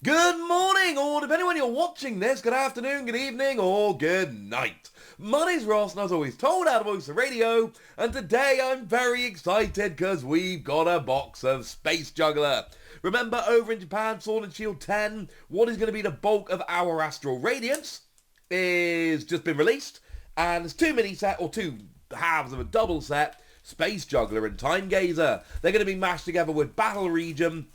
Good morning, or depending when you're watching this, good afternoon, good evening, or good night. My name's Ross, and as always told out of voice the radio, and today I'm very excited because we've got a box of Space Juggler. Remember, over in Japan, Sword and Shield 10, what is going to be the bulk of our Astral Radiance is just been released, and it's two mini set, or two halves of a double set, Space Juggler and Time Gazer. They're going to be mashed together with Battle Region,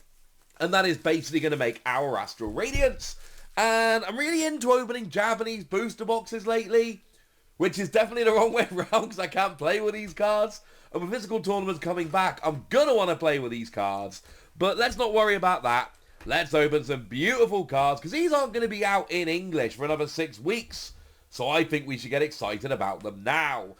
and that is basically going to make our Astral Radiance. And I'm really into opening Japanese booster boxes lately, which is definitely the wrong way around because I can't play with these cards. And with physical tournaments coming back, I'm going to want to play with these cards. But let's not worry about that. Let's open some beautiful cards because these aren't going to be out in English for another 6 weeks. So I think we should get excited about them now.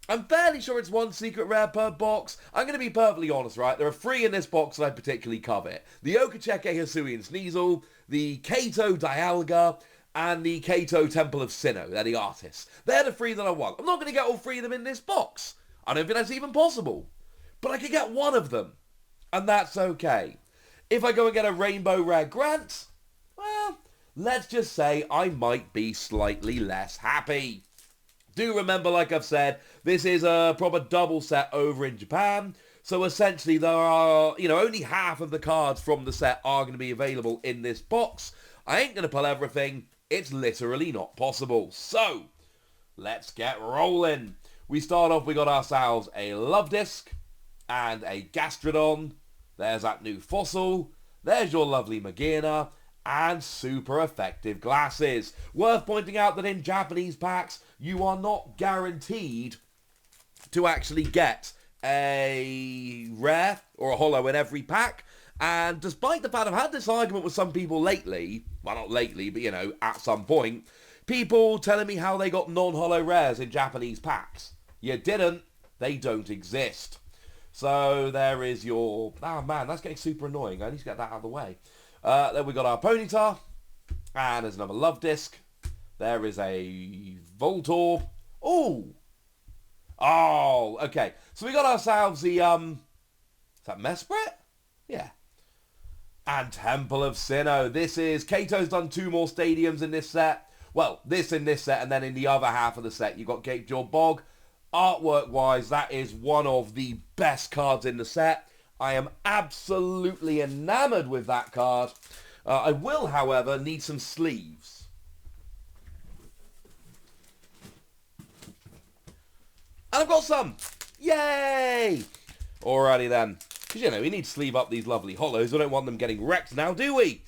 I'm fairly sure it's one secret rare per box. I'm going to be perfectly honest, right? There are 3 in this box that I particularly covet. The Okacheke Hisuian Sneasel, the Kato Dialga, and the Kato Temple of Sinnoh. They're the artists. They're the 3 that I want. I'm not going to get all 3 of them in this box. I don't think that's even possible. But I could get one of them. And that's okay. If I go and get a Rainbow Rare Grant, well, let's just say I might be slightly less happy. Do remember, like I've said, this is a proper double set over in Japan. So essentially there are, only half of the cards from the set are going to be available in this box. I ain't going to pull everything. It's literally not possible. So, let's get rolling. We start off, we got ourselves a Love Disc and a Gastrodon. There's that new fossil. There's your lovely Magina. And super effective glasses. Worth pointing out that in Japanese packs, you are not guaranteed to actually get a rare or a holo in every pack. And despite the fact I've had this argument with some people lately, well not lately, but at some point, people telling me how they got non-holo rares in Japanese packs. You didn't, they don't exist. So there is your, oh man, that's getting super annoying, I need to get that out of the way. Then we got our Ponyta, and there's another Love Disc. There is a Voltorb. Oh, okay. So we got ourselves the, is that Mesprit? Yeah. And Temple of Sinnoh. This is, Kato's done 2 more stadiums in this set. Well, this in this set, and then in the other half of the set, you've got Gatejaw Bog. Artwork-wise, that is one of the best cards in the set. I am absolutely enamored with that card. I will, however, need some sleeves. And I've got some! Yay! Alrighty then. Because, we need to sleeve up these lovely holos. We don't want them getting wrecked now, do we?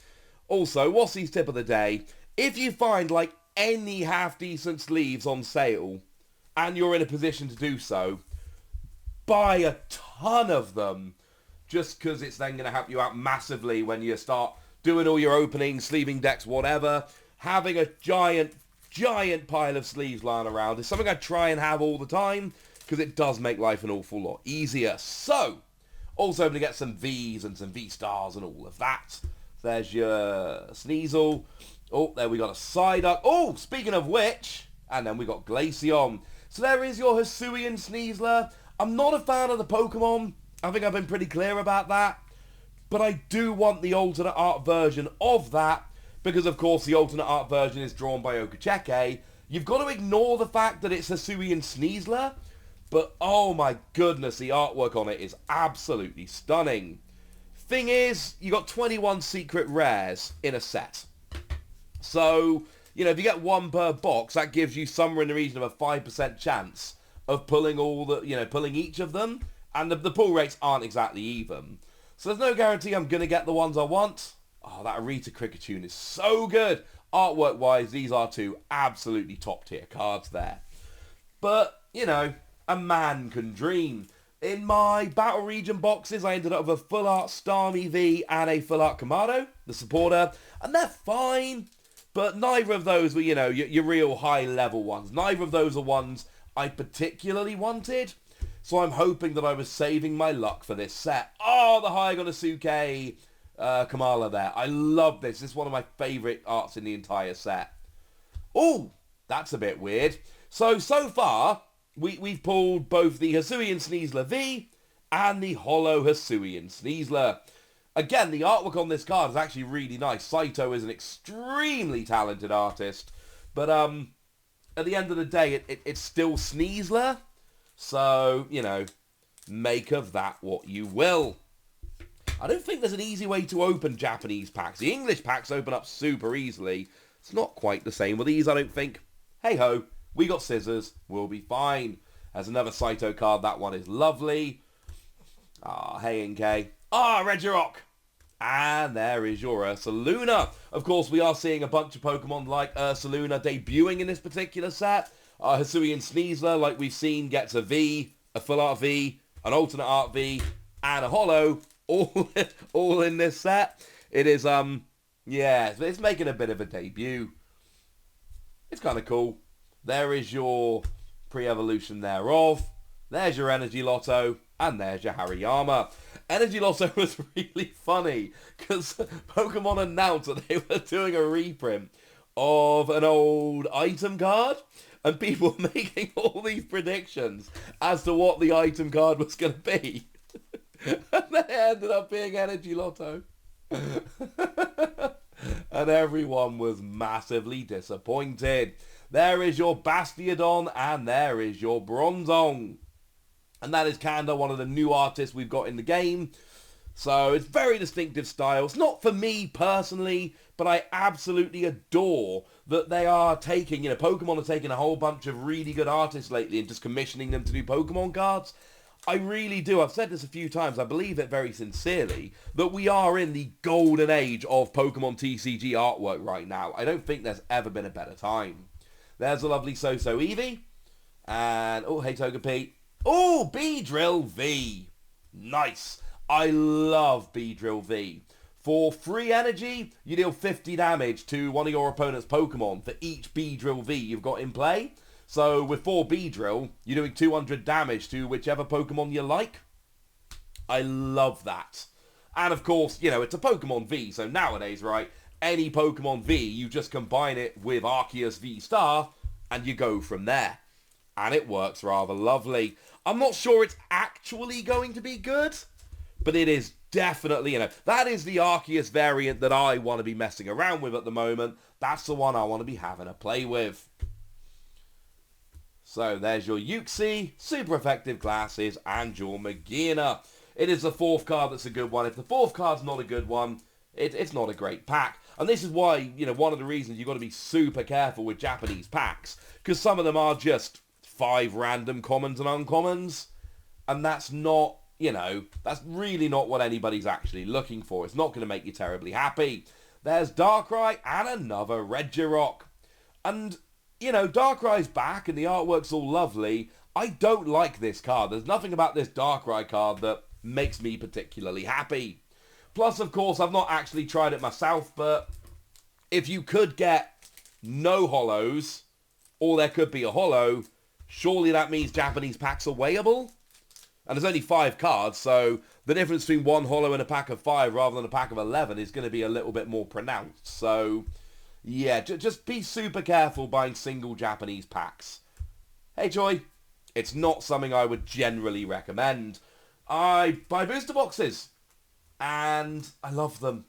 Also, Wassie's tip of the day. If you find, any half-decent sleeves on sale, and you're in a position to do so, buy a ton of them. Just because it's then going to help you out massively when you start doing all your openings, sleeving decks, whatever. Having a giant pile of sleeves lying around is something I try and have all the time, because it does make life an awful lot easier. So, also able to get some Vs and some V-Stars and all of that. There's your Sneasel. Oh, there we got a Psyduck. Oh, speaking of which, and then we got Glaceon. So there is your Hisuian Sneasler. I'm not a fan of the Pokémon. I think I've been pretty clear about that. But I do want the alternate art version of that. Because, of course, the alternate art version is drawn by Okacheke. You've got to ignore the fact that it's Hisuian Sneasler. But, oh my goodness, the artwork on it is absolutely stunning. Thing is, you got 21 secret rares in a set. So, if you get 1 per box, that gives you somewhere in the region of a 5% chance of pulling pulling each of them. And the pull rates aren't exactly even. So there's no guarantee I'm going to get the ones I want. Oh, that Arita Cricketune is so good. Artwork-wise, these are 2 absolutely top-tier cards there. But, a man can dream. In my Battle Region boxes, I ended up with a Full Art Starmie V and a Full Art Kamado, the supporter. And they're fine. But neither of those were, your real high-level ones. Neither of those are ones I particularly wanted. So I'm hoping that I was saving my luck for this set. Oh, the Hyagonasuke Kamala there. I love this. This is one of my favourite arts in the entire set. Oh, that's a bit weird. So far, we've pulled both the Hisuian Sneasler V and the Holo Hisuian Sneasler. Again, the artwork on this card is actually really nice. Saito is an extremely talented artist. But at the end of the day, it's still Sneasler. So, you know, make of that what you will. I don't think there's an easy way to open Japanese packs. The English packs open up super easily. It's not quite the same with these, I don't think. Hey-ho, we got scissors. We'll be fine. There's another Saito card. That one is lovely. Ah, hey, NK. Ah, Regirock. And there is your Ursaluna. Of course, we are seeing a bunch of Pokemon like Ursaluna debuting in this particular set. Hisuian Sneasler, like we've seen, gets a V, a full art V, an alternate art V, and a holo, all in this set. It is, yeah, it's making a bit of a debut. It's kind of cool. There is your pre-evolution thereof. There's your Energy Lotto. And there's your Hariyama. Energy Lotto was really funny because Pokemon announced that they were doing a reprint of an old item card and people were making all these predictions as to what the item card was going to be. And they ended up being Energy Lotto. And everyone was massively disappointed. There is your Bastiodon and there is your Bronzong. And that is Kanda, one of the new artists we've got in the game. So it's very distinctive style. It's not for me personally, but I absolutely adore that they are taking, you know, Pokemon are taking a whole bunch of really good artists lately and just commissioning them to do Pokemon cards. I really do. I've said this a few times. I believe it very sincerely that we are in the golden age of Pokemon TCG artwork right now. I don't think there's ever been a better time. There's a lovely So-So Eevee. And, oh, hey Togepi. Oh, Beedrill V. Nice. I love Beedrill V. For free energy, you deal 50 damage to one of your opponent's Pokemon for each Beedrill V you've got in play. So with 4 Beedrill, you're doing 200 damage to whichever Pokemon you like. I love that. And of course, you know, it's a Pokemon V, so nowadays, right, any Pokemon V, you just combine it with Arceus V-Star, and you go from there. And it works rather lovely. I'm not sure it's actually going to be good, but it is definitely, you know, that is the Arceus variant that I want to be messing around with at the moment. That's the one I want to be having a play with. So there's your Uxie, super effective glasses, and your Magearna. It is the 4th card that's a good one. If the 4th card's not a good one, it's not a great pack. And this is why, you know, one of the reasons you've got to be super careful with Japanese packs, because some of them are just 5 random commons and uncommons, and that's not, you know, that's really not what anybody's actually looking for. It's not going to make you terribly happy. There's Darkrai and another Regirock. And, you know, Darkrai's back and the artwork's all lovely. I don't like this card. There's nothing about this Darkrai card that makes me particularly happy. Plus, of course, I've not actually tried it myself, but if you could get no holos, or there could be a holo, surely that means Japanese packs are weighable? And there's only 5 cards, so the difference between 1 holo and a pack of 5 rather than a pack of 11 is going to be a little bit more pronounced. So, yeah, just be super careful buying single Japanese packs. Hey, Joy, it's not something I would generally recommend. I buy booster boxes, and I love them.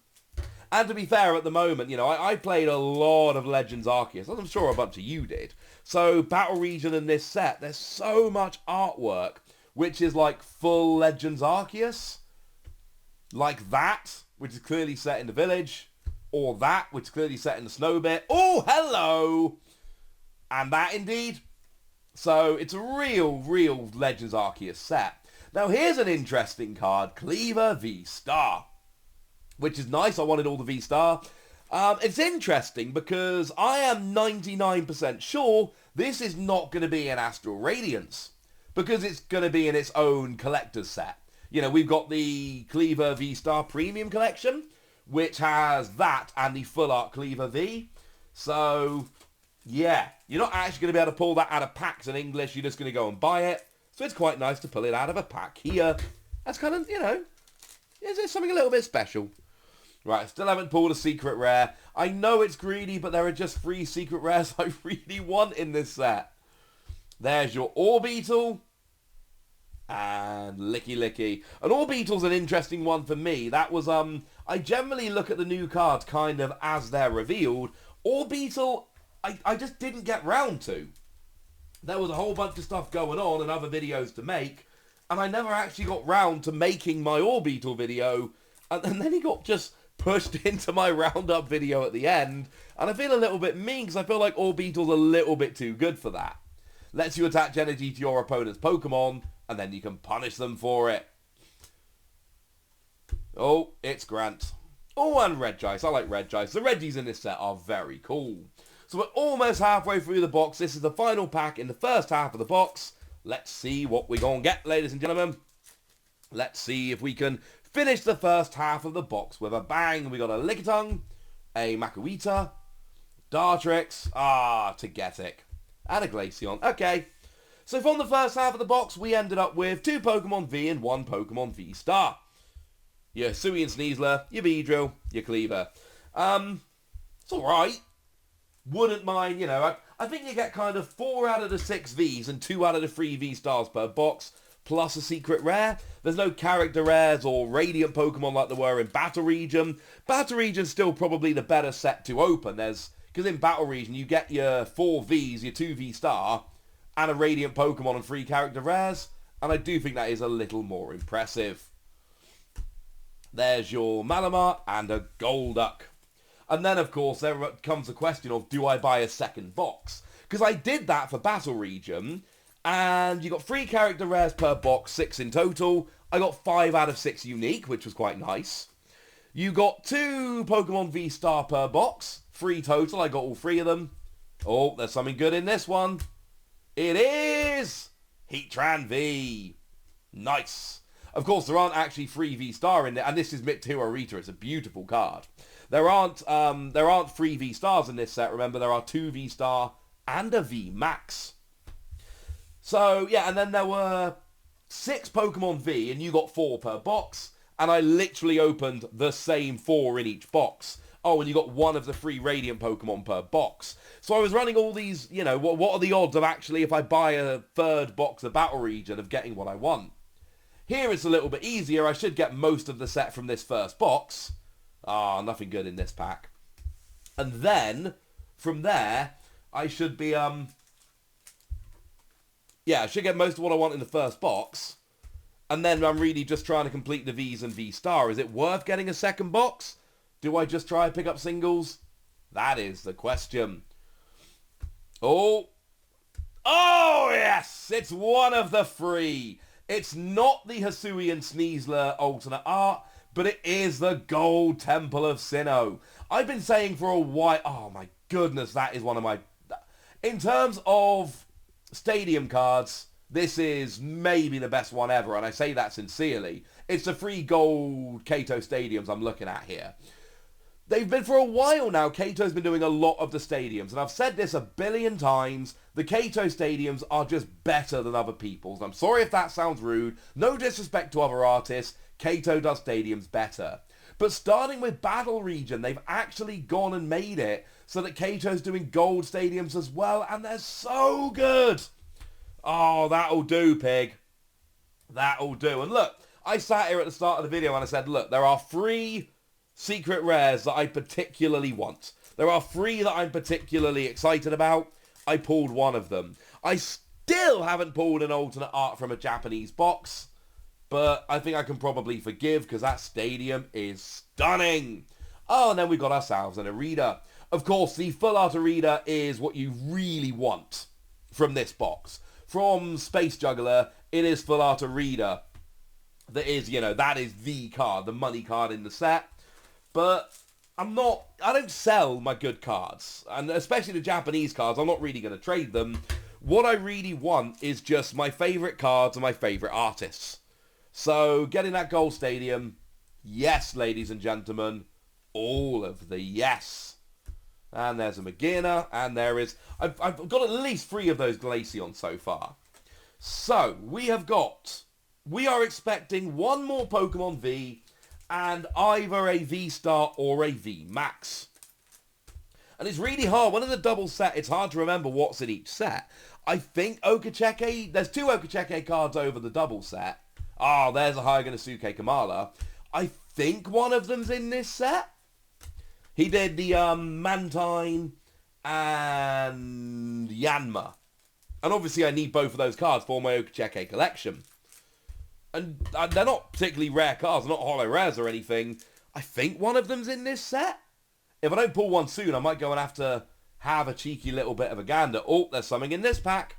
And to be fair, at the moment, you know, I played a lot of Legends Arceus, as I'm sure a bunch of you did. So, Battle Region in this set, there's so much artwork, which is like full Legends Arceus. Like that, which is clearly set in the village. Or that, which is clearly set in the snow bit. Oh, hello! And that indeed. So, it's a real Legends Arceus set. Now, here's an interesting card, Cleaver V-Star. Which is nice, I wanted all the V-Star. It's interesting because I am 99% sure this is not going to be an Astral Radiance. Because it's going to be in its own collector's set. You know, we've got the Cleaver V-Star Premium Collection, which has that and the Full Art Cleaver V. So, yeah, you're not actually going to be able to pull that out of packs in English. You're just going to go and buy it. So it's quite nice to pull it out of a pack here. That's kind of, you know, it's something a little bit special. Right, still haven't pulled a secret rare. I know it's greedy, but there are just 3 secret rares I really want in this set. There's your Orbeetle. And Licky Licky. And Orbeetle's an interesting one for me. That was, I generally look at the new cards kind of as they're revealed. Orbeetle, I just didn't get round to. There was a whole bunch of stuff going on and other videos to make, and I never actually got round to making my Orbeetle video, and then he got just pushed into my roundup video at the end, and I feel a little bit mean because I feel like Orbeetle's a little bit too good for that. Lets you attach energy to your opponent's Pokemon, and then you can punish them for it. Oh, it's Grant. Oh, and Regice. I like Regice. The Reggies in this set are very cool. So we're almost halfway through the box. This is the final pack in the first half of the box. Let's see what we're going to get, ladies and gentlemen. Let's see if we can finish the first half of the box with a bang. We got a Lickitung, a Makuhita, Dartrix, Togetic, and a Glaceon. Okay, so from the first half of the box, we ended up with 2 Pokemon V and 1 Pokemon V-Star. Your Hisuian Sneasler, your Beedrill, your Cleaver. It's alright. Wouldn't mind, you know, I think you get kind of 4 out of the 6 Vs and 2 out of the 3 V-Stars per box, plus a secret rare. There's no character rares or radiant Pokemon like there were in Battle Region. Battle Region's still probably the better set to open. Because in Battle Region you get your 4 Vs, your 2 V-Star, and a radiant Pokemon and 3 character rares, and I do think that is a little more impressive. There's your Malamar and a Golduck. And then, of course, there comes the question of, do I buy a second box? Because I did that for Battle Region, and you got 3 character rares per box, 6 in total. I got 5 out of 6 unique, which was quite nice. You got 2 Pokemon V-Star per box, 3 total. I got all 3 of them. Oh, there's something good in this one. It is Heatran V. Nice. Of course, there aren't actually 3 V-Star in there, and this is Micturo Rita. It's a beautiful card. There aren't 3 V-Stars in this set. Remember, there are 2 V-Star and a VMax. So, yeah, and then there were 6 Pokemon V, and you got 4 per box, and I literally opened the same 4 in each box. Oh, and you got 1 of the 3 Radiant Pokemon per box. So I was running all these, you know, what are the odds of actually, if I buy a 3rd box of Battle Region, of getting what I want? Here it's a little bit easier. I should get most of the set from this first box. Nothing good in this pack. And then, from there, I should be, I should get most of what I want in the first box. And then I'm really just trying to complete the Vs and V-Star. Is it worth getting a second box? Do I just try and pick up singles? That is the question. Oh, yes! It's one of the 3. It's not the Hisuian Sneasler alternate art, but it is the Gold Temple of Sinnoh. I've been saying for a while, oh my goodness, that is one of my... In terms of stadium cards, this is maybe the best one ever, and I say that sincerely. It's the 3 gold Kato stadiums I'm looking at here. They've been for a while now, Kato's been doing a lot of the stadiums, and I've said this a billion times, the Kato stadiums are just better than other people's. I'm sorry if that sounds rude, no disrespect to other artists, Kato does stadiums better. But starting with Battle Region, they've actually gone and made it so that Kato's doing gold stadiums as well, and they're so good! Oh, that'll do, pig. That'll do. And look, I sat here at the start of the video and I said, look, there are 3 secret rares that I particularly want. There are 3 that I'm particularly excited about. I pulled 1 of them. I still haven't pulled an alternate art from a Japanese box, but I think I can probably forgive because that stadium is stunning. Oh, and then we've got ourselves an Arita. Of course, the full art Arita is what you really want from this box. From Space Juggler, it is full art Arita. That is, you know, that is the card, the money card in the set. But I don't sell my good cards. And especially the Japanese cards, I'm not really going to trade them. What I really want is just my favourite cards and my favourite artists. So, getting that gold stadium, yes, ladies and gentlemen, all of the yes. And there's a Magina, and there is... I've got at least 3 of those Glaceon so far. So, we are expecting 1 more Pokemon V, and either a V-Star or a VMax. And it's really hard. One of the double set, it's hard to remember what's in each set. I think Okacheke, there's 2 Okacheke cards over the double set. Oh, there's a Hyaganosuke Kamala. I think one of them's in this set. He did the Mantine and Yanma. And obviously I need both of those cards for my Okacheke collection. And they're not particularly rare cards, they're not holo rares or anything. I think one of them's in this set. If I don't pull one soon, I might go and have to have a cheeky little bit of a gander. Oh, there's something in this pack.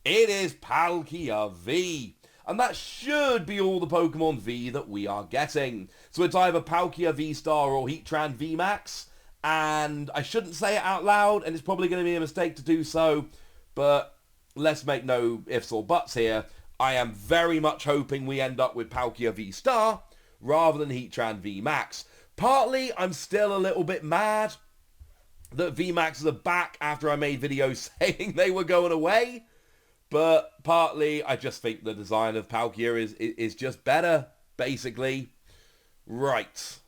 It is Palkia V. And that should be all the Pokemon V that we are getting. So it's either Palkia V-Star or Heatran VMax. And I shouldn't say it out loud, and it's probably going to be a mistake to do so. But let's make no ifs or buts here. I am very much hoping we end up with Palkia V-Star rather than Heatran VMax. Partly, I'm still a little bit mad that VMaxes are back after I made videos saying they were going away. But partly, I just think the design of Palkia is just better, basically. Right.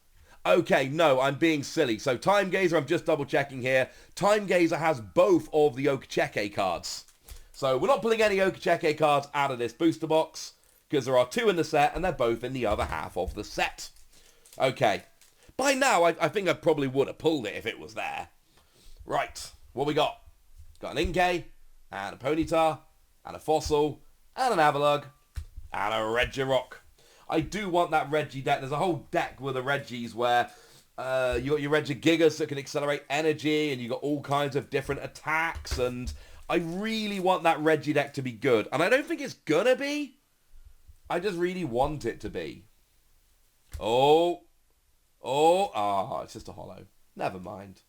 Okay, no, I'm being silly. So Time Gazer, I'm just double checking here. Time Gazer has both of the Okacheke cards. So we're not pulling any Okacheke cards out of this booster box, because there are 2 in the set, and they're both in the other half of the set. Okay. By now, I think I probably would have pulled it if it was there. Right. What we got? Got an Inkay, and a Ponyta, and a Fossil, and an Avalugg, and a Regirock. I do want that Reggie deck. There's a whole deck with the Reggies where you got your Regigigas that can accelerate energy, and you got all kinds of different attacks, and I really want that Reggie deck to be good. And I don't think it's gonna be. I just really want it to be. It's just a holo. Never mind.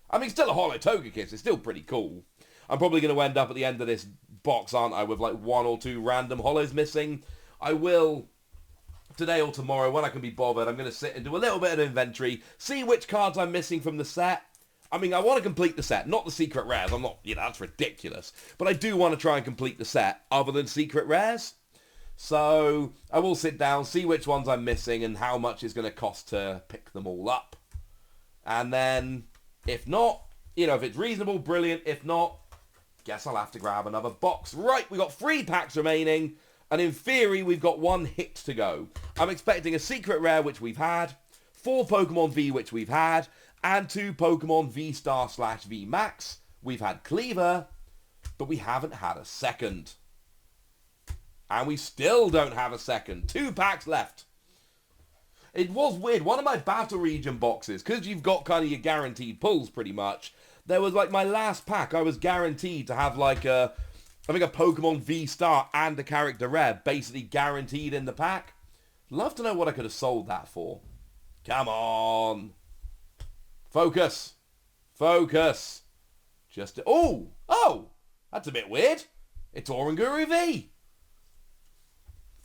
I mean, still a holo Togekiss. It's still pretty cool. I'm probably going to end up at the end of this box, aren't I, with like 1 or 2 random holos missing. I will, today or tomorrow, when I can be bothered, I'm going to sit and do a little bit of inventory, see which cards I'm missing from the set. I mean, I want to complete the set, not the secret rares. I'm not, that's ridiculous. But I do want to try and complete the set other than secret rares. So I will sit down, see which ones I'm missing and how much it's going to cost to pick them all up. And then, if not, if it's reasonable, brilliant. If not, guess I'll have to grab another box. Right, we got 3 packs remaining. And in theory, we've got 1 hit to go. I'm expecting a secret rare, which we've had. 4 Pokemon V, which we've had. And 2 Pokemon V-Star/V Max. We've had Cleaver, but we haven't had a second. And we still don't have a second. 2 packs left. It was weird. One of my Battle Region boxes, because you've got kind of your guaranteed pulls pretty much, there was like my last pack, I was guaranteed to have like I think a Pokemon V-Star and a character rare basically guaranteed in the pack. Love to know what I could have sold that for. Come on. Focus. Focus. Just... Oh! That's a bit weird. It's Oranguru V.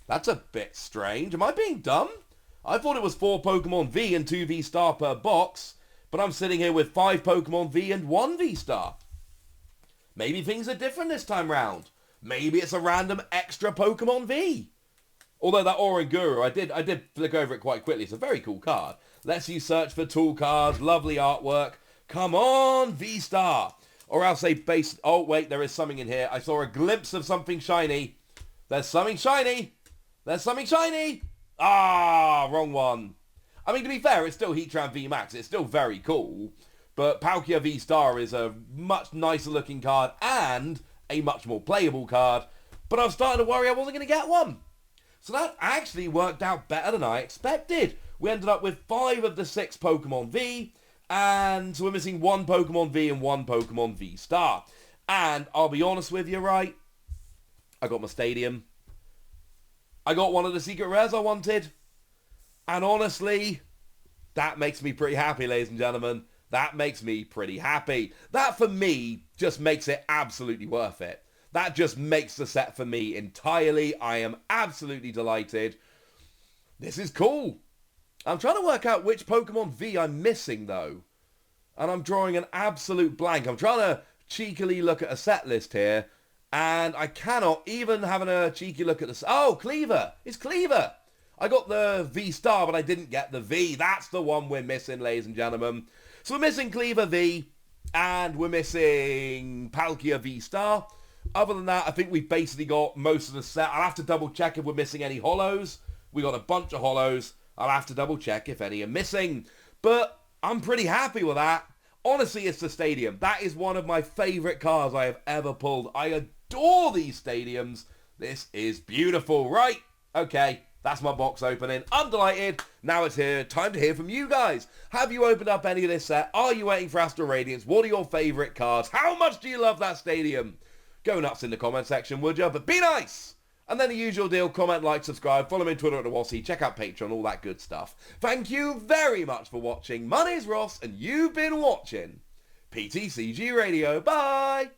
That's a bit strange. Am I being dumb? I thought it was 4 Pokemon V and 2 V-Star per box, but I'm sitting here with 5 Pokemon V and 1 V-Star. Maybe things are different this time round. Maybe it's a random extra Pokemon V. Although that Oranguru, I did flick over it quite quickly. It's a very cool card. Lets you search for tool cards, lovely artwork. Come on, V-Star. Or I'll say base... Oh, wait, there is something in here. I saw a glimpse of something shiny. There's something shiny. There's something shiny. Ah, wrong one. I mean, to be fair, it's still Heatran VMax. It's still very cool. But Palkia V-Star is a much nicer looking card and a much more playable card. But I was starting to worry I wasn't going to get one. So that actually worked out better than I expected. We ended up with 5 of the 6 Pokemon V. And so we're missing 1 Pokemon V and 1 Pokemon V-Star. And I'll be honest with you, right? I got my Stadium. I got one of the secret rares I wanted. And honestly, that makes me pretty happy, ladies and gentlemen. That makes me pretty happy. That, for me, just makes it absolutely worth it. That just makes the set for me entirely. I am absolutely delighted. This is cool. I'm trying to work out which Pokemon V I'm missing, though. And I'm drawing an absolute blank. I'm trying to cheekily look at a set list here. And I cannot, even having a cheeky look at the... Oh, Cleaver. It's Cleaver. I got the V-Star, but I didn't get the V. That's the one we're missing, ladies and gentlemen. So we're missing Cleaver V. and we're missing Palkia V-Star. Other than that, I think we've basically got most of the set. I'll have to double check if we're missing any holos. We got a bunch of holos. I'll have to double check if any are missing. But I'm pretty happy with that. Honestly, it's the stadium. That is one of my favourite cards I have ever pulled. I adore these stadiums. This is beautiful. Right, okay, that's my box opening. I'm delighted. Now it's here. Time to hear from you guys. Have you opened up any of this set? Are you waiting for Astral Radiance? What are your favourite cards? How much do you love that stadium? Go nuts in the comment section, would you? But be nice! And then the usual deal, comment, like, subscribe, follow me on Twitter at TheWassy, check out Patreon, all that good stuff. Thank you very much for watching. My name's Ross, and you've been watching PTCG Radio. Bye!